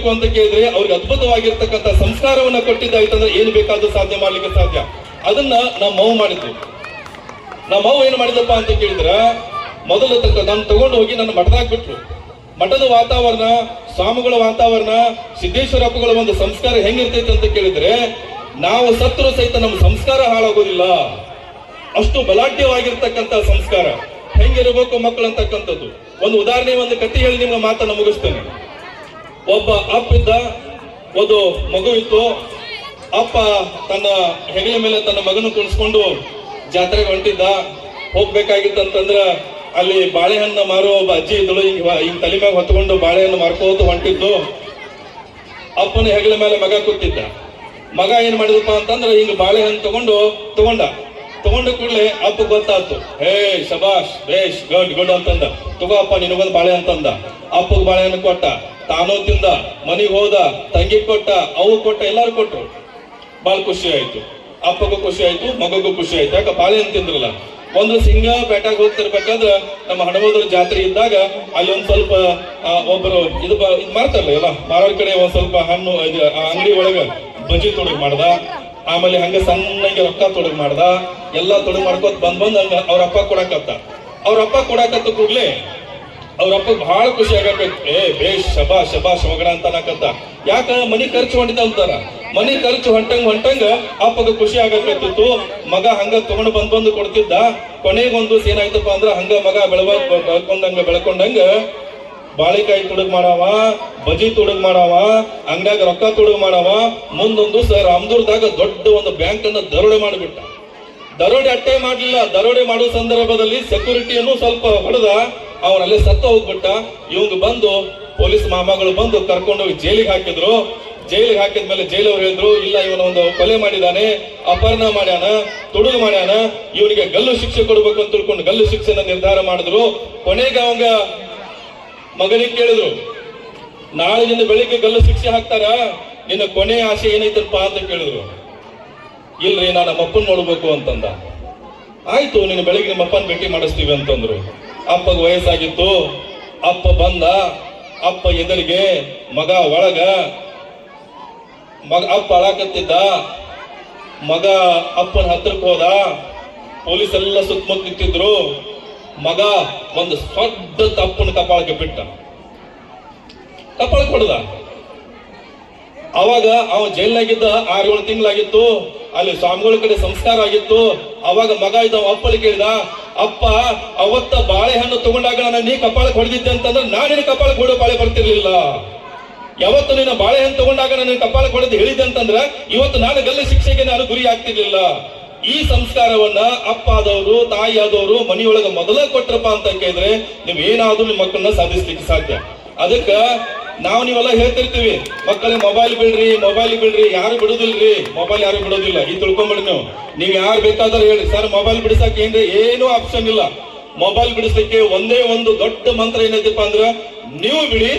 ಕೊಡ್ಬೇಕು ಅಂತ ಕೇಳಿದ್ರೆ ಅವ್ರಿಗೆ ಅದ್ಭುತವಾಗಿರ್ತಕ್ಕಂಥ ಸಂಸ್ಕಾರವನ್ನ ಕೊಟ್ಟಿದ್ದಾಯ್ತಂದ್ರೆ ಏನು ಬೇಕಾದ್ರೂ ಸಾಧ್ಯ ಮಾಡ್ಲಿಕ್ಕೆ ಸಾಧ್ಯ. ಅದನ್ನ ನಮ್ಮ ಅವ್ವ ಮಾಡಿದ್ರು. ನಮ್ಮ ಅವ್ವ ಏನು ಮಾಡಿದಪ್ಪ ಅಂತ ಕೇಳಿದ್ರ, ಮೊದಲು ನಾನು ತಗೊಂಡು ಹೋಗಿ ನನ್ನ ಮಠದಾಗ ಬಿಟ್ರು. ಮಠದ ವಾತಾವರಣ, ಸ್ವಾಮಿಗಳ ವಾತಾವರಣ, ಸಿದ್ದೇಶ್ವರಪ್ಪಗಳ ಒಂದು ಸಂಸ್ಕಾರ ಹೆಂಗಿರ್ತೈತೆ ಅಂತ ಕೇಳಿದ್ರೆ, ನಾವು ಸತ್ರು ಸಹಿತ ನಮ್ಮ ಸಂಸ್ಕಾರ ಹಾಳಾಗೋದಿಲ್ಲ. ಅಷ್ಟು ಬಲಾಢ್ಯವಾಗಿರ್ತಕ್ಕಂಥ ಸಂಸ್ಕಾರ ಹೆಂಗಿರಬೇಕು ಮಕ್ಕಳು ಅಂತಕ್ಕಂಥದ್ದು. ಒಂದು ಉದಾಹರಣೆ, ಒಂದು ಕಥೆ ಹೇಳಿ ನಿಮ್ಗೆ ಮಾತನ್ನ ಮುಗಿಸ್ತೇನೆ. ಒಬ್ಬ ಅಪ್ಪ ಇದ್ದ, ಒಂದು ಮಗು ಇತ್ತು. ಅಪ್ಪ ತನ್ನ ಹೆಗಲ ಮೇಲೆ ತನ್ನ ಮಗನ ಕುಣಿಸ್ಕೊಂಡು ಜಾತ್ರೆಗೆ ಹೊಂಟಿದ್ದ. ಹೋಗ್ಬೇಕಾಗಿತ್ತಂತಂದ್ರ ಅಲ್ಲಿ ಬಾಳೆಹಣ್ಣು ಮಾರೋ ಒಬ್ಬ ಅಜ್ಜಿ ಇದ್ದಳು. ಹಿಂಗ್ ತಲೆ ಮ್ಯಾಗ ಹೊತ್ಕೊಂಡು ಬಾಳೆಹಣ್ಣು ಮಾರ್ಕೋತ ಹೊಂಟಿದ್ದು. ಅಪ್ಪನ ಹೆಗಲ ಮೇಲೆ ಮಗ ಕೂತಿದ್ದ. ಮಗ ಏನ್ ಮಾಡಿದಪ್ಪ ಅಂತಂದ್ರೆ ಹಿಂಗ್ ಬಾಳೆಹಣ್ಣು ತಗೊಂಡ ಕೂಡಲೇ ಅಪ್ಪ ಗೊತ್ತಾಯ್ತು. ಹೇ ಶಬಾಷ್, ಬೇಷ್, ಗುಡ್ ಗುಡ್ ಅಂತಂದ. ತಗೋ ಅಪ್ಪ ನಿನಗೊಂದು ಬಾಳೆ ಅಂತಂದ. ಅಪ್ಪಗ್ ಬಾಳೆಹಣ್ಣು ಕೊಟ್ಟ, ತಾನೂ ತಿಂದ, ಮನಿಗ್ ಹೋದ, ತಂಗಿ ಕೊಟ್ಟ, ಅವು ಕೊಟ್ಟ, ಎಲ್ಲಾರು ಕೊಟ್ರು. ಬಾಳ ಖುಷಿ ಆಯ್ತು. ಅಪ್ಪಗೂ ಖುಷಿ ಆಯ್ತು, ಮಗಗೂ ಖುಷಿ ಆಯ್ತು. ಯಾಕ ಬಾಳೆಹಣ್ಣು ತಿಂದ್ರಲ್ಲ. ಒಂದು ಸಿಂಗ ಪೇಟೆಗೆ ಹೋಗ್ತಿರ್ಬೇಕಾದ್ರ ನಮ್ಮ ಹಣಮೋದ್ರ ಜಾತ್ರೆ ಇದ್ದಾಗ ಅಲ್ಲಿ ಒಂದ್ ಸ್ವಲ್ಪ ಒಬ್ರು ಇದು ಮಾಡ್ತಾರಲ್ಲ ಎಲ್ಲ ಮಾರೋರ್ ಕಡೆ ಒಂದ್ ಸ್ವಲ್ಪ ಹಣ್ಣು ಅಂಗಡಿ ಒಳಗ ಬಜ್ಜಿ ತೊಡಗ್ ಮಾಡ್ದ. ಆಮೇಲೆ ಹಂಗ ಸಣ್ಣಗೆ ರೊಕ್ಕ ತೊಡಗ್ ಮಾಡ್ದ. ಎಲ್ಲಾ ತೊಡಗ್ ಮಾಡ್ಕೋತ ಬಂದ್ ಹಂಗ ಅವ್ರ ಅಪ್ಪ ಕೊಡಾಕತ್ತ ಕೂಡ್ಲೆ ಅವ್ರ ಅಪ್ಪ ಬಹಳ ಖುಷಿ ಆಗಬೇಕು. ಬೇಷ್, ಶಬಾಷ್ ಮಗನ ಅಂತ ಅನ್ನಕತ್ತ. ಯಾಕ ಮನಿ ಖರ್ಚು ಹೊಂಟಿದ ಅಂತಾರ. ಮನಿ ಖರ್ಚು ಹೊಂಟಂಗ ಅಪ್ಪಗ ಖುಷಿ ಆಗಕತ್ತಿತ್ತು. ಮಗ ಹಂಗ ತಗೊಂಡು ಬಂದು ಕೊಡ್ತಿದ್ದ. ಕೊನೆಗೊಂದು ಏನಾಯ್ತಪ್ಪ ಅಂದ್ರ ಹಂಗ ಮಗ ಬೆಳ್ಕೊಂಡಂಗ ಬಾಳೆಕಾಯಿ ತುಡುಗ್ ಮಾಡಾವ, ಬಜಿ ತುಡುಗ್ ಮಾಡಾವ, ಅಂಗಡ್ಯಾಗ ರೊಕ್ಕ ತುಡುಗ್ ಮಾಡಾವ. ಮುಂದೊಂದು ರಾಮದುರ್ದಾಗ ದೊಡ್ಡ ಒಂದು ಬ್ಯಾಂಕ್ ಅನ್ನ ದರೋಡೆ ಮಾಡಿಬಿಟ್ಟ. ದರೋಡೆ ಅಟ್ಟೆ ಮಾಡ್ಲಿಲ್ಲ. ದರೋಡೆ ಮಾಡುವ ಸಂದರ್ಭದಲ್ಲಿ ಸೆಕ್ಯೂರಿಟಿಯನ್ನು ಸ್ವಲ್ಪ ಹೊಡೆದ. ಅವನಲ್ಲೇ ಸತ್ತ ಹೋಗ್ಬಿಟ್ಟ. ಇವಂಗ ಬಂದು ಪೊಲೀಸ್ ಮಾಮಗಳು ಬಂದು ಕರ್ಕೊಂಡೋಗಿ ಜೈಲಿಗೆ ಹಾಕಿದ್ರು. ಜೈಲಿಗೆ ಹಾಕಿದ್ಮೇಲೆ ಜೈಲವ್ರು ಹೇಳಿದ್ರು, ಇಲ್ಲ ಇವನ ಒಂದು ಕೊಲೆ ಮಾಡಿದಾನೆ, ಅಪಹರಣ ಮಾಡ್ಯಾನ, ತುಡುಗು ಮಾಡ್ಯಾನ, ಇವನಿಗೆ ಗಲ್ಲು ಶಿಕ್ಷೆ ಕೊಡ್ಬೇಕು ಅಂತ ತಿಳ್ಕೊಂಡು ಗಲ್ಲು ಶಿಕ್ಷೆನ ನಿರ್ಧಾರ ಮಾಡಿದ್ರು. ಕೊನೆಗೆ ಅವಂಗ ಮಗನಿಗೆ ಕೇಳಿದ್ರು, ನಾಳೆ ಬೆಳಿಗ್ಗೆ ಗಲ್ಲು ಶಿಕ್ಷೆ ಹಾಕ್ತಾರ, ನಿನ್ನ ಕೊನೆ ಆಸೆ ಏನೈತಪ್ಪ ಅಂತ ಕೇಳಿದ್ರು. ಇಲ್ರಿ, ನಾನು ನಮ್ಮಪ್ಪನ್ ನೋಡ್ಬೇಕು ಅಂತಂದ. ಆಯ್ತು, ನೀನು ಬೆಳಿಗ್ಗೆ ನಿಮ್ಮಪ್ಪನ ಭೇಟಿ ಮಾಡಿಸ್ತೀವಿ ಅಂತಂದ್ರು. ಅಪ್ಪಗ ವಯಸ್ಸಾಗಿತ್ತು. ಅಪ್ಪ ಬಂದ. ಅಪ್ಪ ಎದುರಿಗೆ, ಮಗ ಒಳಗ. ಅಪ್ಪ ಅಳಾಕತ್ತಿದ್ದ. ಮಗ ಅಪ್ಪನ ಹತ್ರಕ್ಕೆ ಹೋದ. ಪೊಲೀಸ್ ಎಲ್ಲ ಸುತ್ತಮುತ್ತ ನಿಂತಿದ್ರು. ಮಗ ಒಂದು ದೊಡ್ಡ ಅಪ್ಪನ ಕಪಾಳಕ್ಕೆ ಬಿಟ್ಟ, ಕಪಾಳಕ್ಕೆ ಹೊಡೆದ. ಅವಾಗ ಅವ ಜೈಲ್ನಾಗಿದ್ದ 6-7 ತಿಂಗಳಾಗಿತ್ತು. ಅಲ್ಲಿ ಸ್ವಾಮಿಗಳ ಕಡೆ ಸಂಸ್ಕಾರ ಆಗಿತ್ತು. ಅವಾಗ ಮಗ ಇದ್ದವ ಅಪ್ಪಳಿಗೆ ಕೇಳಿದ, ಅಪ್ಪ ಅವತ್ತ ಬಾಳೆಹಣ್ಣು ತಗೊಂಡಾಗ ನಾನು ನೀ ಕಪಾಳಕ್ಕೆ ಹೊಡೆದಿದ್ದೆ ಅಂತಂದ್ರೆ ನಾನಿನ ಕಪಾಳಕ್ಕೆ ಹೊಡೋ ಬಾಳೆ ಬರ್ತಿರ್ಲಿಲ್ಲ. ಯಾವತ್ತು ನೀನು ಬಾಳೆಹಣ್ಣು ತಗೊಂಡಾಗ ನನ್ನ ಕಪಾಳಕ್ಕೆ ಹೊಡೆದು ಹೇಳಿದ್ದೆ ಅಂತಂದ್ರ ಇವತ್ತು ನಾನು ಗಲ್ಲು ಶಿಕ್ಷೆಗೆ ನಾನು ಗುರಿ ಆಗ್ತಿರ್ಲಿಲ್ಲ. ಈ ಸಂಸ್ಕಾರವನ್ನ ಅಪ್ಪ ಆದವರು, ತಾಯಿ ಆದವರು ಮನೆಯೊಳಗ ಮೊದಲ ಕೊಟ್ರಪ್ಪ ಅಂತ ಕೇಳಿದ್ರೆ ನೀವ್ ಏನಾದ್ರೂ ನಿಮ್ಮ ಮಕ್ಕಳನ್ನ ಸಾಧಿಸ್ಲಿಕ್ಕೆ ಸಾಧ್ಯ. ಅದಕ್ಕ ನೀವೆಲ್ಲ ಹೇಳ್ತಿರ್ತೀವಿ, ಮಕ್ಕಳೇ ಮೊಬೈಲ್ ಬಿಡ್ರಿ. ಯಾರು ಬಿಡುದಿಲ್ರಿ, ಮೊಬೈಲ್ ಯಾರು ಬಿಡೋದಿಲ್ಲ. ಈ ತಿಳ್ಕೊಂಬಿಡ್ರಿ ನೀವು ಯಾರು ಬೇಕಾದ್ರೂ ಹೇಳಿ, ಸರ್ ಮೊಬೈಲ್ ಬಿಡಿಸಕ್ಕೆ ಏನೂ ಆಪ್ಷನ್ ಇಲ್ಲ. ಮೊಬೈಲ್ ಬಿಡಿಸ್ಲಿಕ್ಕೆ ಒಂದೇ ಒಂದು ದೊಡ್ಡ ಮಂತ್ರ ಏನೈತಿಪ್ಪ ಅಂದ್ರ, ನೀವು ಬಿಡಿ,